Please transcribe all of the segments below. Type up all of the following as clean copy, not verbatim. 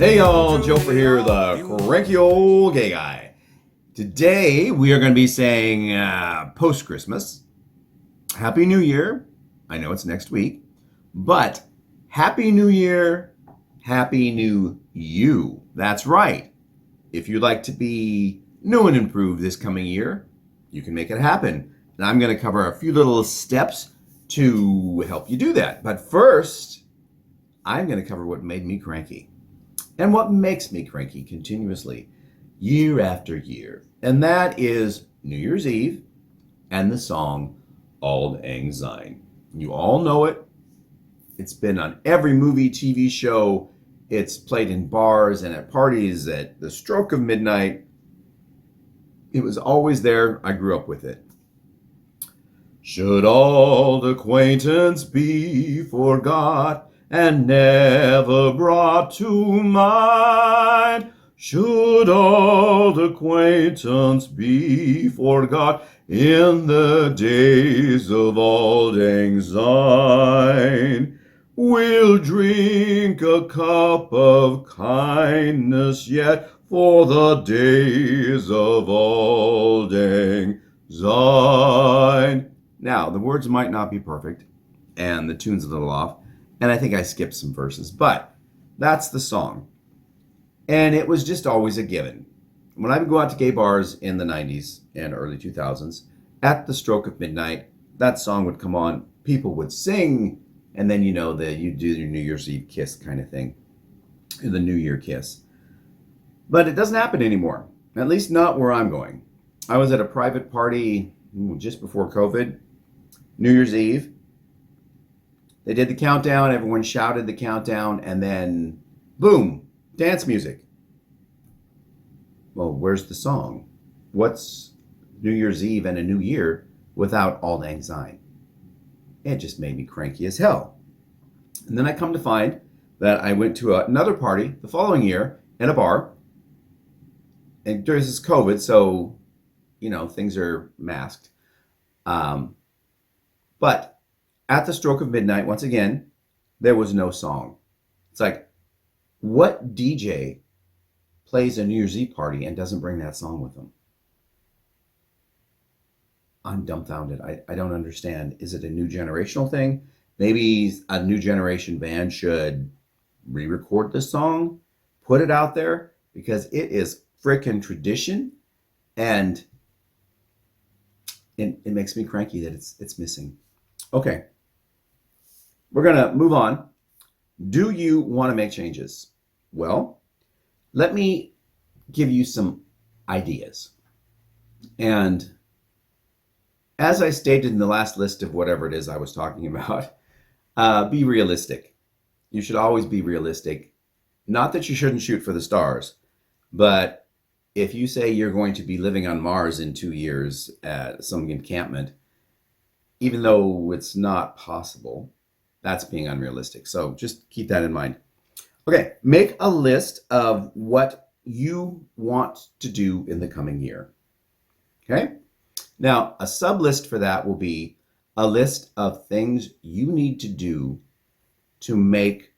Hey y'all, Joefer here, the cranky old gay guy. Today we are going to be saying post Christmas, Happy New Year. I know it's next week, but Happy New Year, Happy New You. That's right. If you'd like to be new and improved this coming year, you can make it happen. And I'm going to cover a few little steps to help you do that. But first, I'm going to cover what made me cranky. And what makes me cranky continuously, year after year. And that is New Year's Eve and the song Auld Lang Syne. You all know it. It's been on every movie, TV show. It's played in bars and at parties at the stroke of midnight. It was always there. I grew up with it. Should old acquaintance be forgot and never brought to mind? Should old acquaintance be forgot in the days of Auld Lang Syne? We'll drink a cup of kindness yet for the days of Auld Lang Syne. Now, the words might not be perfect, and the tune's a little off, and I think I skipped some verses, but that's the song. And it was just always a given. When I would go out to gay bars in the 90s and early 2000s, at the stroke of midnight, that song would come on, people would sing, and then you do your New Year's Eve kiss kind of thing, the New Year kiss. But it doesn't happen anymore, at least not where I'm going. I was at a private party just before COVID, New Year's Eve. They did the countdown, everyone shouted the countdown, and then boom, dance music. Well, where's the song? What's New Year's Eve and a new year without Auld Lang Syne? It just made me cranky as hell. And then I come to find that I went to another party the following year at a bar, and there's this COVID, so things are masked. But at the stroke of midnight, once again, there was no song. It's like, what DJ plays a New Year's Eve party and doesn't bring that song with them? I'm dumbfounded. I don't understand. Is it a new generational thing? Maybe a new generation band should re-record this song, put it out there, because it is frickin' tradition, and it makes me cranky that it's missing. Okay, we're gonna move on. Do you want to make changes? Well, let me give you some ideas. And as I stated in the last list of whatever it is I was talking about, be realistic. You should always be realistic. Not that you shouldn't shoot for the stars, but if you say you're going to be living on Mars in 2 years at some encampment, even though it's not possible, that's being unrealistic. So just keep that in mind. Okay, make a list of what you want to do in the coming year. Okay? Now, a sub list for that will be a list of things you need to do to make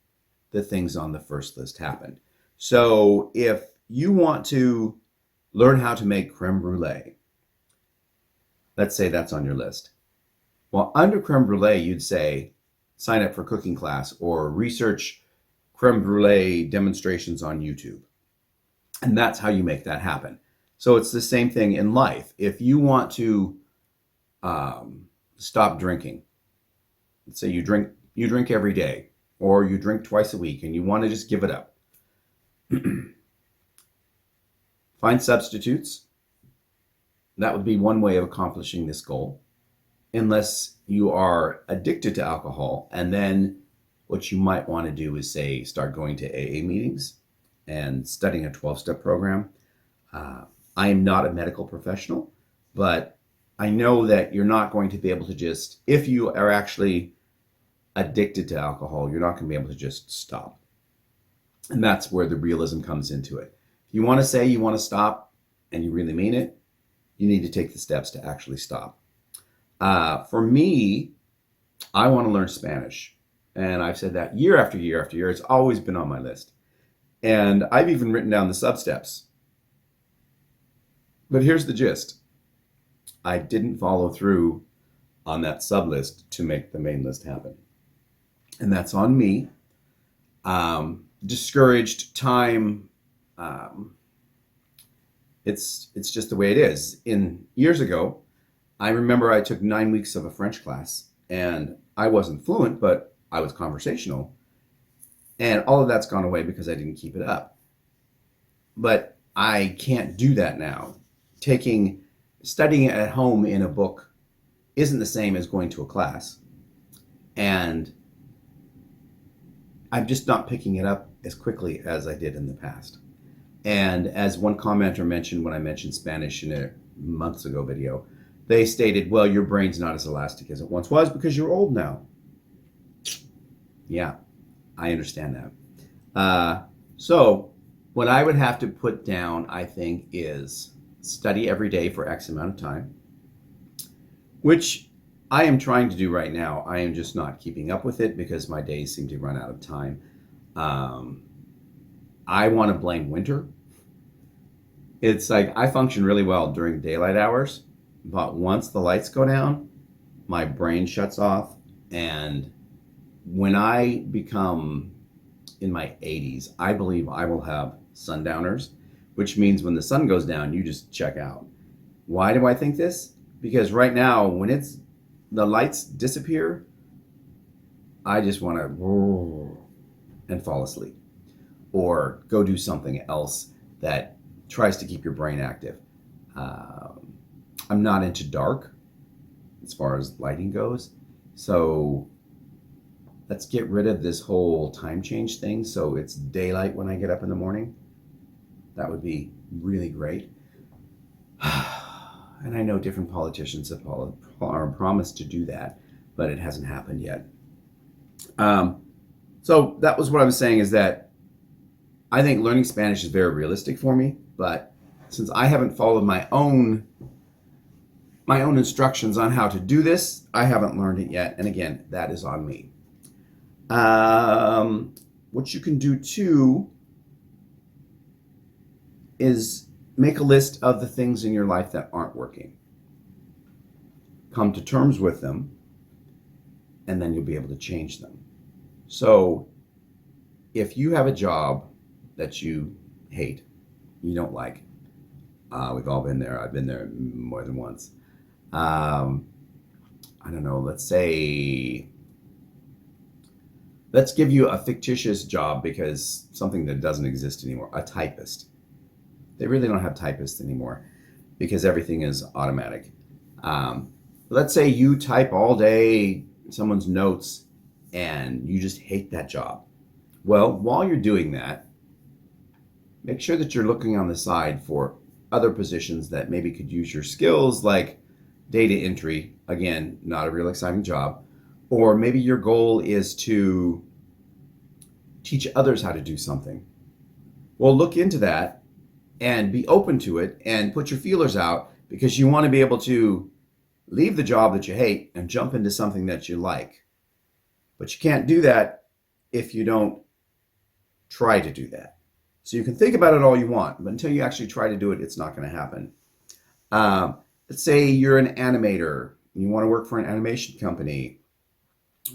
the things on the first list happen. So if you want to learn how to make creme brulee, let's say that's on your list. Well, under creme brulee, you'd say, sign up for cooking class or research creme brulee demonstrations on YouTube. And that's how you make that happen. So it's the same thing in life. If you want to stop drinking, let's say you drink every day, or you drink twice a week and you want to just give it up. Find substitutes. That would be one way of accomplishing this goal, unless you are addicted to alcohol. And then what you might want to do is say, start going to AA meetings and studying a 12-step program. I am not a medical professional, but I know that you're not going to be able to just, if you are actually addicted to alcohol, you're not going to be able to just stop. And that's where the realism comes into it. If you want to say you want to stop and you really mean it, you need to take the steps to actually stop. For me, I want to learn Spanish. And I've said that year after year after year. It's always been on my list. And I've even written down the sub-steps. But here's the gist. I didn't follow through on that sub-list to make the main list happen. And that's on me. Discouraged, time. It's just the way it is. Years ago, I remember I took 9 weeks of a French class, and I wasn't fluent, but I was conversational. And all of that's gone away because I didn't keep it up. But I can't do that now. Studying at home in a book isn't the same as going to a class. And I'm just not picking it up as quickly as I did in the past. And as one commenter mentioned when I mentioned Spanish in a months ago video, they stated, well, your brain's not as elastic as it once was because you're old now. Yeah, I understand that. So what I would have to put down, I think, is study every day for X amount of time, which I am trying to do right now. I am just not keeping up with it because my days seem to run out of time. I want to blame winter. It's like I function really well during daylight hours, but once the lights go down, my brain shuts off. And when I become in my 80s, I believe I will have sundowners, which means when the sun goes down, you just check out. Why do I think this? Because right now, when the lights disappear, I just want to and fall asleep or go do something else that tries to keep your brain active. I'm not into dark as far as lighting goes. So let's get rid of this whole time change thing. So it's daylight when I get up in the morning. That would be really great. And I know different politicians have promised to do that, but it hasn't happened yet. So that was what I was saying, is that I think learning Spanish is very realistic for me, but since I haven't followed my own instructions on how to do this, I haven't learned it yet. And again, that is on me. What you can do too is make a list of the things in your life that aren't working. Come to terms with them, and then you'll be able to change them. So if you have a job that you hate, you don't like, we've all been there. I've been there more than once. I don't know, let's give you a fictitious job, because something that doesn't exist anymore, a typist. They really don't have typists anymore because everything is automatic. Let's say you type all day someone's notes and you just hate that job. Well, while you're doing that, make sure that you're looking on the side for other positions that maybe could use your skills, like data entry. Again, not a real exciting job. Or maybe your goal is to teach others how to do something. Well, look into that and be open to it and put your feelers out, because you want to be able to leave the job that you hate and jump into something that you like. But you can't do that if you don't try to do that. So you can think about it all you want, but until you actually try to do it, it's not going to happen. Let's say you're an animator and you want to work for an animation company.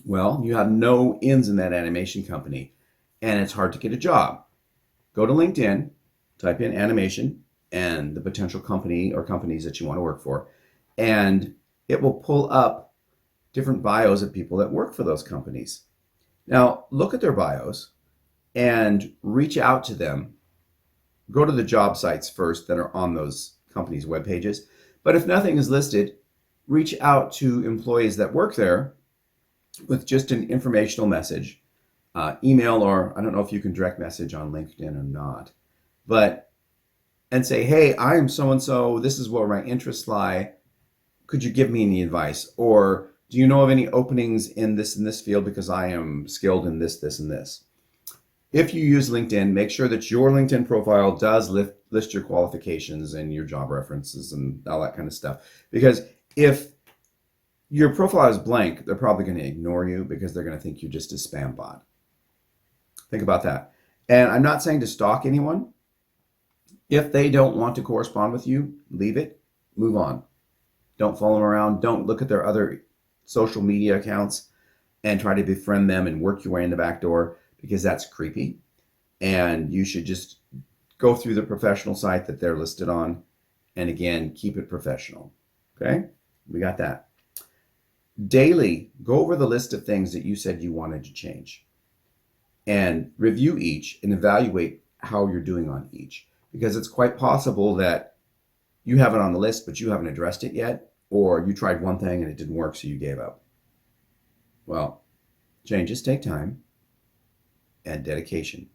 Well, you have no ins in that animation company and it's hard to get a job. Go to LinkedIn, type in animation and the potential company or companies that you want to work for, and it will pull up different bios of people that work for those companies. Now, look at their bios and reach out to them. Go to the job sites first that are on those companies' web pages. But if nothing is listed, reach out to employees that work there with just an informational message, email, or I don't know if you can direct message on LinkedIn or not, and say, hey, I am so-and-so, this is where my interests lie. Could you give me any advice? Or do you know of any openings in this field, because I am skilled in this, this, and this? If you use LinkedIn, make sure that your LinkedIn profile does list your qualifications and your job references and all that kind of stuff. Because if your profile is blank, they're probably going to ignore you because they're going to think you're just a spam bot. Think about that. And I'm not saying to stalk anyone. If they don't want to correspond with you, leave it, move on. Don't follow them around. Don't look at their other social media accounts and try to befriend them and work your way in the back door, because that's creepy. And you should just go through the professional site that they're listed on. And again, keep it professional. Okay? We got that. Daily, go over the list of things that you said you wanted to change and review each and evaluate how you're doing on each. Because it's quite possible that you have it on the list, but you haven't addressed it yet, or you tried one thing and it didn't work, so you gave up. Well, changes take time and dedication,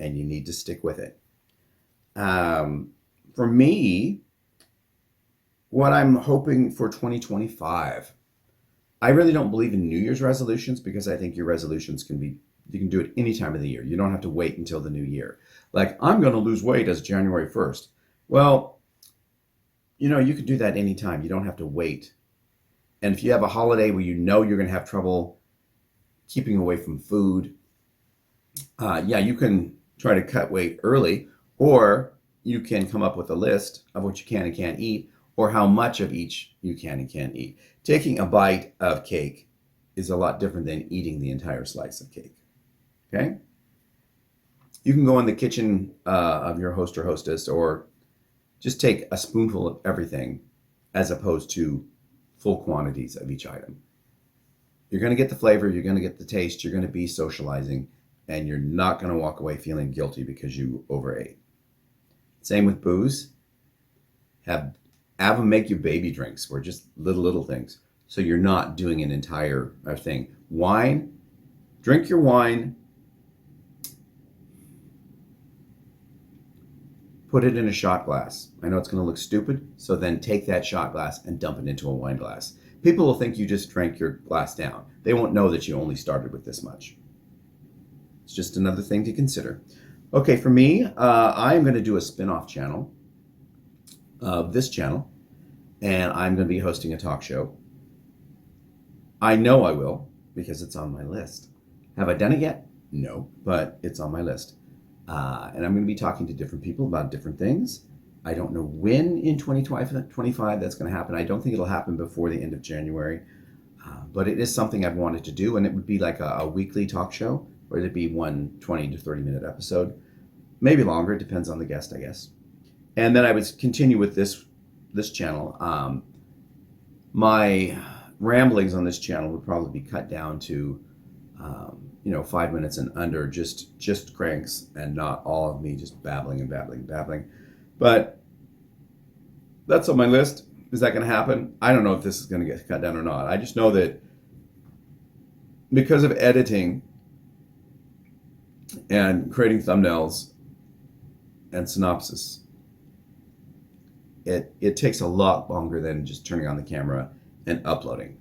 and you need to stick with it. For me, what I'm hoping for 2025, I really don't believe in New Year's resolutions, because I think your resolutions you can do it any time of the year. You don't have to wait until the new year. Like, I'm going to lose weight as January 1st. Well, you can do that anytime. You don't have to wait. And if you have a holiday where you know you're going to have trouble keeping away from food, you can try to cut weight early, or you can come up with a list of what you can and can't eat, or how much of each you can and can't eat. Taking a bite of cake is a lot different than eating the entire slice of cake. Okay? You can go in the kitchen of your host or hostess, or just take a spoonful of everything as opposed to full quantities of each item. You're going to get the flavor, you're going to get the taste, you're going to be socializing, and you're not going to walk away feeling guilty because you overate. Same with booze. Have them make you baby drinks, or just little things, so you're not doing an entire thing. Wine, drink your wine, put it in a shot glass. I know it's going to look stupid, so then take that shot glass and dump it into a wine glass. People will think you just drank your glass down. They won't know that you only started with this much. It's just another thing to consider. Okay, for me, I'm going to do a spin-off channel of this channel, and I'm going to be hosting a talk show. I know I will, because it's on my list. Have I done it yet? No, but it's on my list. And I'm going to be talking to different people about different things. I don't know when in 2025 that's going to happen. I don't think it'll happen before the end of January. But it is something I've wanted to do, and it would be like a weekly talk show, or it'd be one 20 to 30 minute episode. Maybe longer, it depends on the guest, I guess. And then I would continue with this channel. My ramblings on this channel would probably be cut down to 5 minutes and under, just cranks, and not all of me just babbling. But that's on my list. Is that going to happen? I don't know if this is going to get cut down or not. I just know that because of editing and creating thumbnails and synopsis, it takes a lot longer than just turning on the camera and uploading.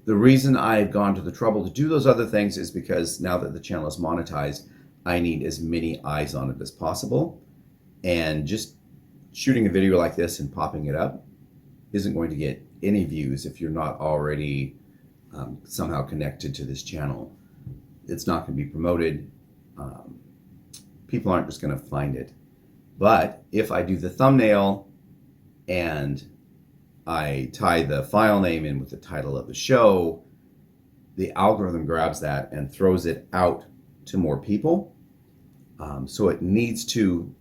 The reason I've gone to the trouble to do those other things is because now that the channel is monetized, I need as many eyes on it as possible. And just shooting a video like this and popping it up isn't going to get any views if you're not already somehow connected to this channel. It's not going to be promoted. People aren't just going to find it. But if I do the thumbnail and I tie the file name in with the title of the show, the algorithm grabs that and throws it out to more people. So it needs to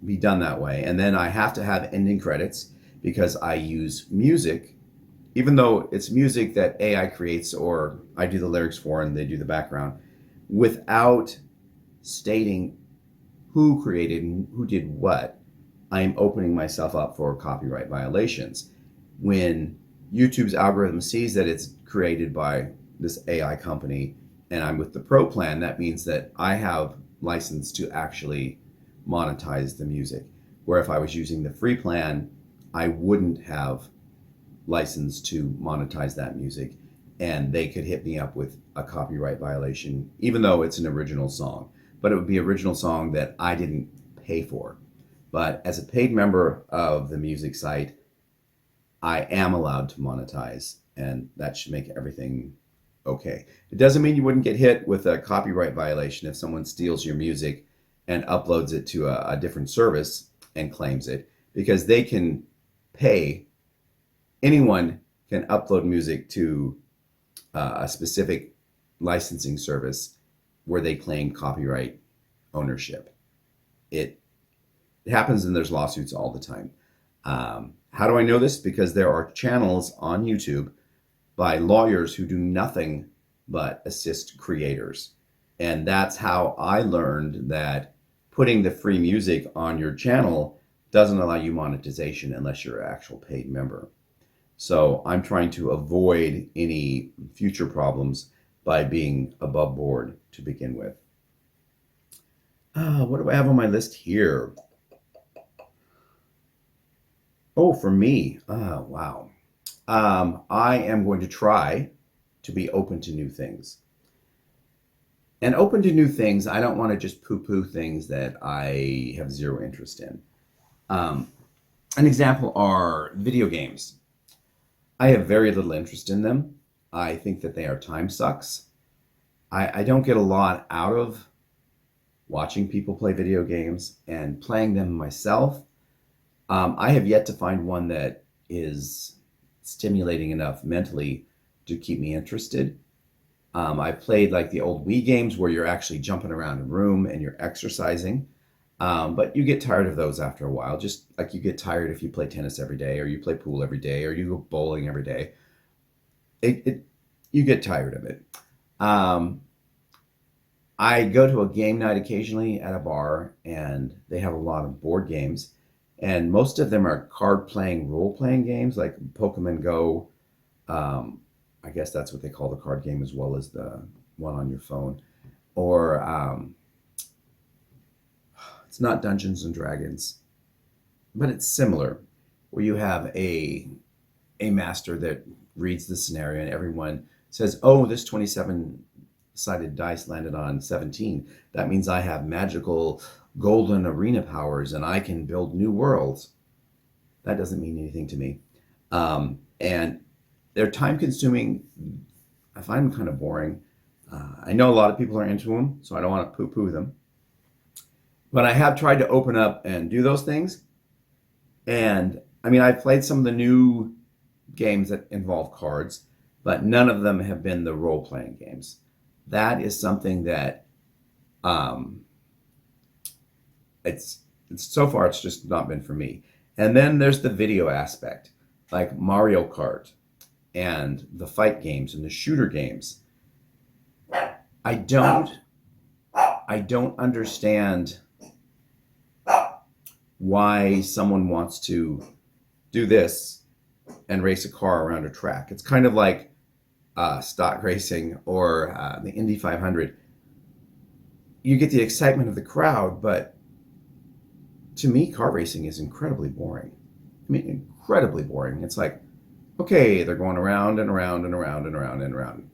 be done that way. And then I have to have ending credits, because I use music, even though it's music that AI creates or I do the lyrics for and they do the background, without stating who created and who did what. I am opening myself up for copyright violations. When YouTube's algorithm sees that it's created by this AI company and I'm with the pro plan, that means that I have license to actually monetize the music. Where if I was using the free plan, I wouldn't have license to monetize that music, and they could hit me up with a copyright violation, even though it's an original song. But it would be an original song that I didn't pay for. But as a paid member of the music site, I am allowed to monetize, and that should make everything okay. It doesn't mean you wouldn't get hit with a copyright violation if someone steals your music and uploads it to a different service and claims it, because they can pay, anyone can upload music to a specific licensing service where they claim copyright ownership. It happens, and there's lawsuits all the time. How do I know this? Because there are channels on YouTube by lawyers who do nothing but assist creators. And that's how I learned that putting the free music on your channel doesn't allow you monetization unless you're an actual paid member. So I'm trying to avoid any future problems by being above board to begin with. What do I have on my list here? Oh, for me, wow. I am going to try to be open to new things. And open to new things, I don't want to just poo-poo things that I have zero interest in. An example are video games. I have very little interest in them. I think that they are time sucks. I don't get a lot out of watching people play video games and playing them myself. I have yet to find one that is stimulating enough mentally to keep me interested. I've played like the old Wii games where you're actually jumping around a room and you're exercising. But you get tired of those after a while, just like you get tired if you play tennis every day, or you play pool every day, or you go bowling every day. You get tired of it. I go to a game night occasionally at a bar, and they have a lot of board games, and most of them are card-playing, role-playing games like Pokemon Go. I guess that's what they call the card game, as well as the one on your phone. Or it's not Dungeons and Dragons, but it's similar, where you have a master that reads the scenario and everyone says, oh, this 27-sided dice landed on 17. That means I have magical golden arena powers and I can build new worlds. That doesn't mean anything to me. And they're time consuming. I find them kind of boring. I know a lot of people are into them, so I don't want to poo-poo them. But I have tried to open up and do those things. And I mean, I've played some of the new games that involve cards, but none of them have been the role-playing games. That is something that it's so far it's just not been for me. And then there's the video aspect, like Mario Kart and the fight games and the shooter games. I don't understand why someone wants to do this and race a car around a track. It's kind of like stock racing or the Indy 500. You get the excitement of the crowd, but to me, car racing is incredibly boring. I mean, incredibly boring. It's like, okay, they're going around and around and around and around and around.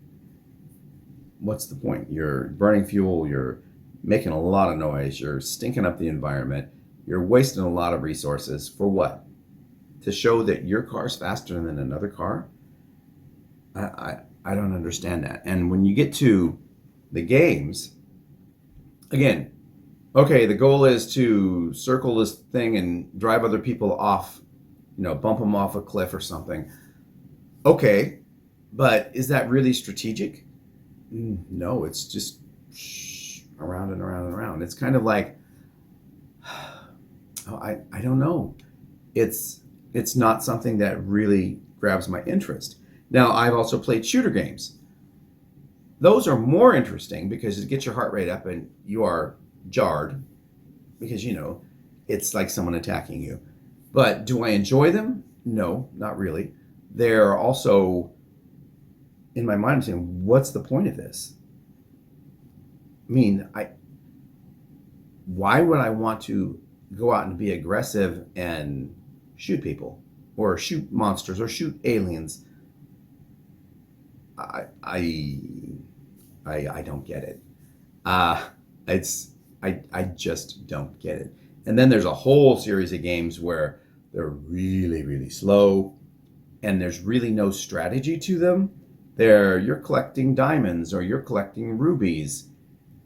What's the point? You're burning fuel, you're making a lot of noise, you're stinking up the environment, you're wasting a lot of resources for what? To show that your car's faster than another car? I don't understand that. And when you get to the games, again, okay, the goal is to circle this thing and drive other people off, bump them off a cliff or something. Okay, but is that really strategic? No, it's just around and around and around. It's kind of like, I don't know. It's not something that really grabs my interest. Now, I've also played shooter games. Those are more interesting because it gets your heart rate up and you are jarred because, it's like someone attacking you. But do I enjoy them? No, not really. They're also, in my mind, I'm saying, what's the point of this? I mean, why would I want to go out and be aggressive and shoot people or shoot monsters or shoot aliens? I don't get it. I just don't get it. And then there's a whole series of games where they're really, really slow and there's really no strategy to them. You're collecting diamonds or you're collecting rubies,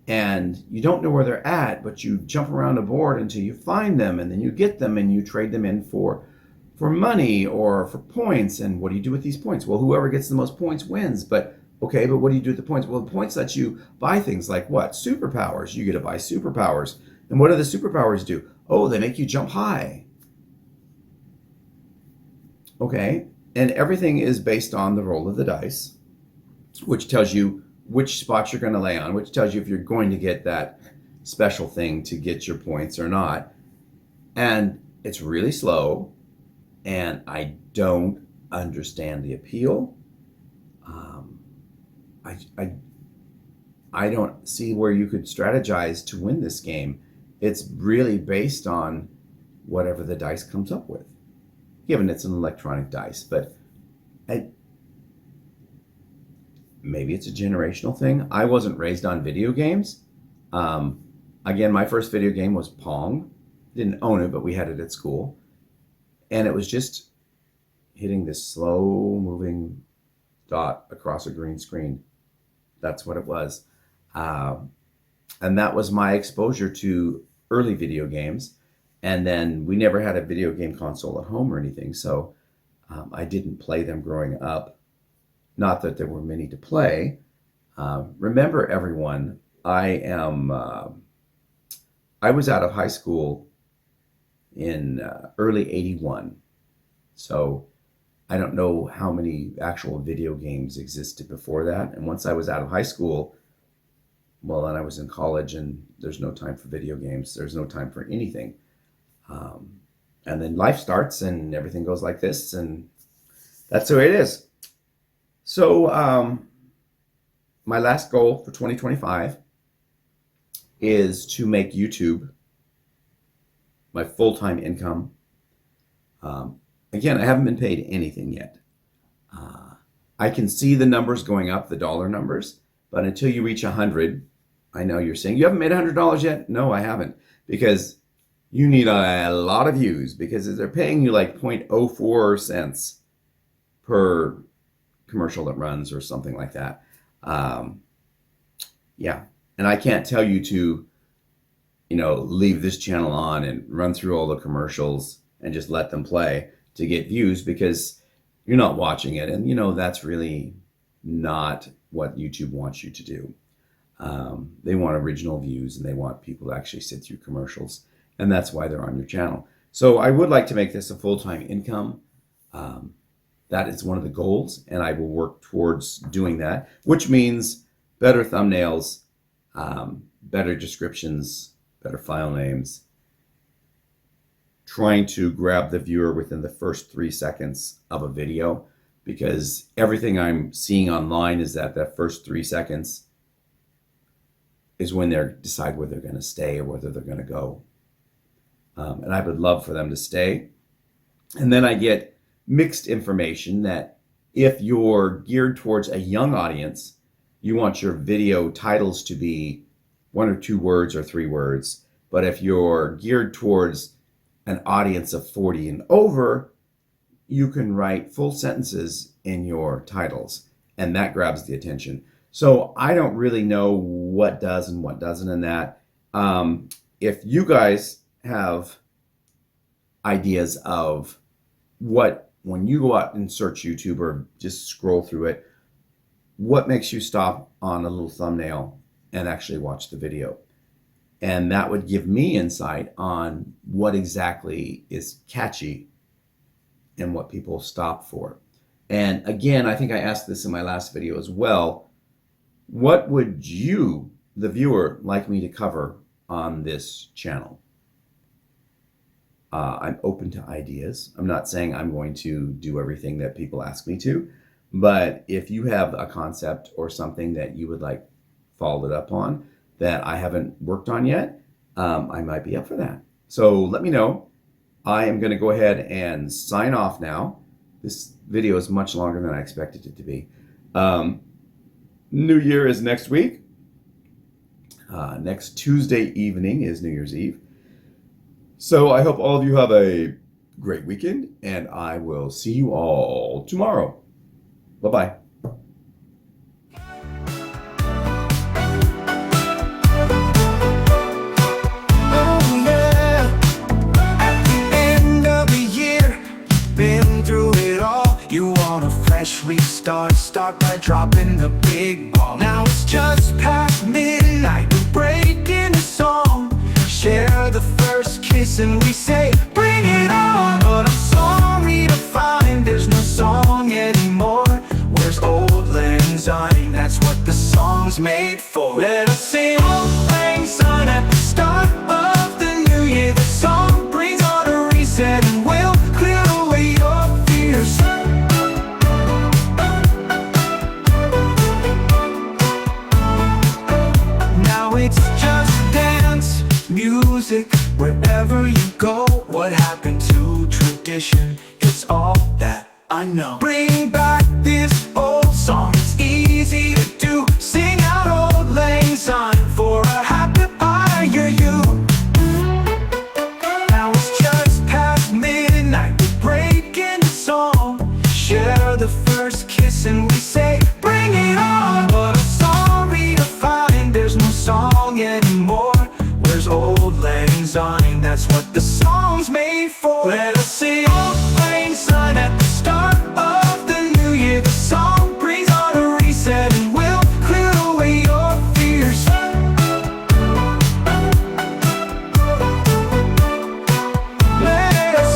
and you don't know where they're at, but you jump around a board until you find them, and then you get them and you trade them in for money or for points. And what do you do with these points? Well, whoever gets the most points wins. But okay, but what do you do with the points? Well, the points let you buy things like what? Superpowers. You get to buy superpowers. And what do the superpowers do? Oh, they make you jump high. Okay, and everything is based on the roll of the dice, which tells you which spots you're going to lay on, which tells you if you're going to get that special thing to get your points or not. And it's really slow, and I don't understand the appeal. I don't see where you could strategize to win this game. It's really based on whatever the dice comes up with, given it's an electronic dice. But maybe it's a generational thing. I wasn't raised on video games. Again, my first video game was Pong. Didn't own it, but we had it at school. And it was just hitting this slow moving dot across a green screen. That's what it was. And that was my exposure to early video games. And then we never had a video game console at home or anything. So I didn't play them growing up. Not that there were many to play. Remember, everyone, I was out of high school in early 81. So I don't know how many actual video games existed before that. And once I was out of high school, well, then I was in college, and there's no time for video games. There's no time for anything. And then life starts and everything goes like this, and that's the way it is. So my last goal for 2025 is to make YouTube my full-time income. Again, I haven't been paid anything yet. I can see the numbers going up, the dollar numbers, but until you reach 100, I know you're saying, you haven't made $100 yet? No, I haven't, because you need a lot of views, because they're paying you like 0.04 cents per commercial that runs or something like that. Yeah, and I can't tell you to, leave this channel on and run through all the commercials and just let them play to get views, because you're not watching it. And that's really not what YouTube wants you to do. They want original views, and they want people to actually sit through commercials. And that's why they're on your channel. So I would like to make this a full-time income. That is one of the goals, and I will work towards doing that, which means better thumbnails, better descriptions, better file names, trying to grab the viewer within the first 3 seconds of a video, because everything I'm seeing online is that first 3 seconds is when they decide whether they're going to stay or whether they're going to go. And I would love for them to stay. And then I get mixed information that if you're geared towards a young audience, you want your video titles to be 1 or 2 words or 3 words. But if you're geared towards an audience of 40 and over, you can write full sentences in your titles, and that grabs the attention. So I don't really know what does and what doesn't in that. If you guys have ideas of what, when you go out and search YouTube or just scroll through it, what makes you stop on a little thumbnail and actually watch the video? And that would give me insight on what exactly is catchy and what people stop for. And again, I think I asked this in my last video as well. What would you, the viewer, like me to cover on this channel? I'm open to ideas. I'm not saying I'm going to do everything that people ask me to, but if you have a concept or something that you would like followed up on that I haven't worked on yet, I might be up for that. So let me know. I am going to go ahead and sign off now. This video is much longer than I expected it to be. New Year is next week. Next Tuesday evening is New Year's Eve. So I hope all of you have a great weekend, and I will see you all tomorrow. Bye-bye. fresh restart. Start by dropping a big bomb. Now it's just past midnight, we're breaking the song. Share the first kiss and we say, bring it on. But I'm sorry to find there's no song anymore. Where's Auld Lang Syne? That's what the song's made for. Let us sing Auld Lang Syne at the start of the new year. The song brings on a reset and will clear away your fears. Now it's just dance music wherever you go. What happened to tradition? It's all that I know. Bring back this old song, it's easy to do. Sing out Auld Lang Syne for a happy higher you. Now it's just past midnight, we're breaking the song. Share the first kiss and we say, bring it on. But I'm sorry to find there's no song anymore. Where's Auld Lang Syne? That's what the song's made for. Let us sing Auld Lang Syne at the start of the new year. The song brings on a reset and will clear away your fears. Let us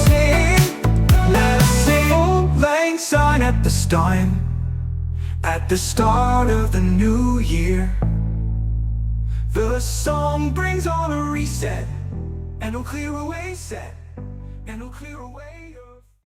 sing Auld Lang Syne at the start of the new year. The song brings on a reset, and it'll clear away set, and it'll clear away.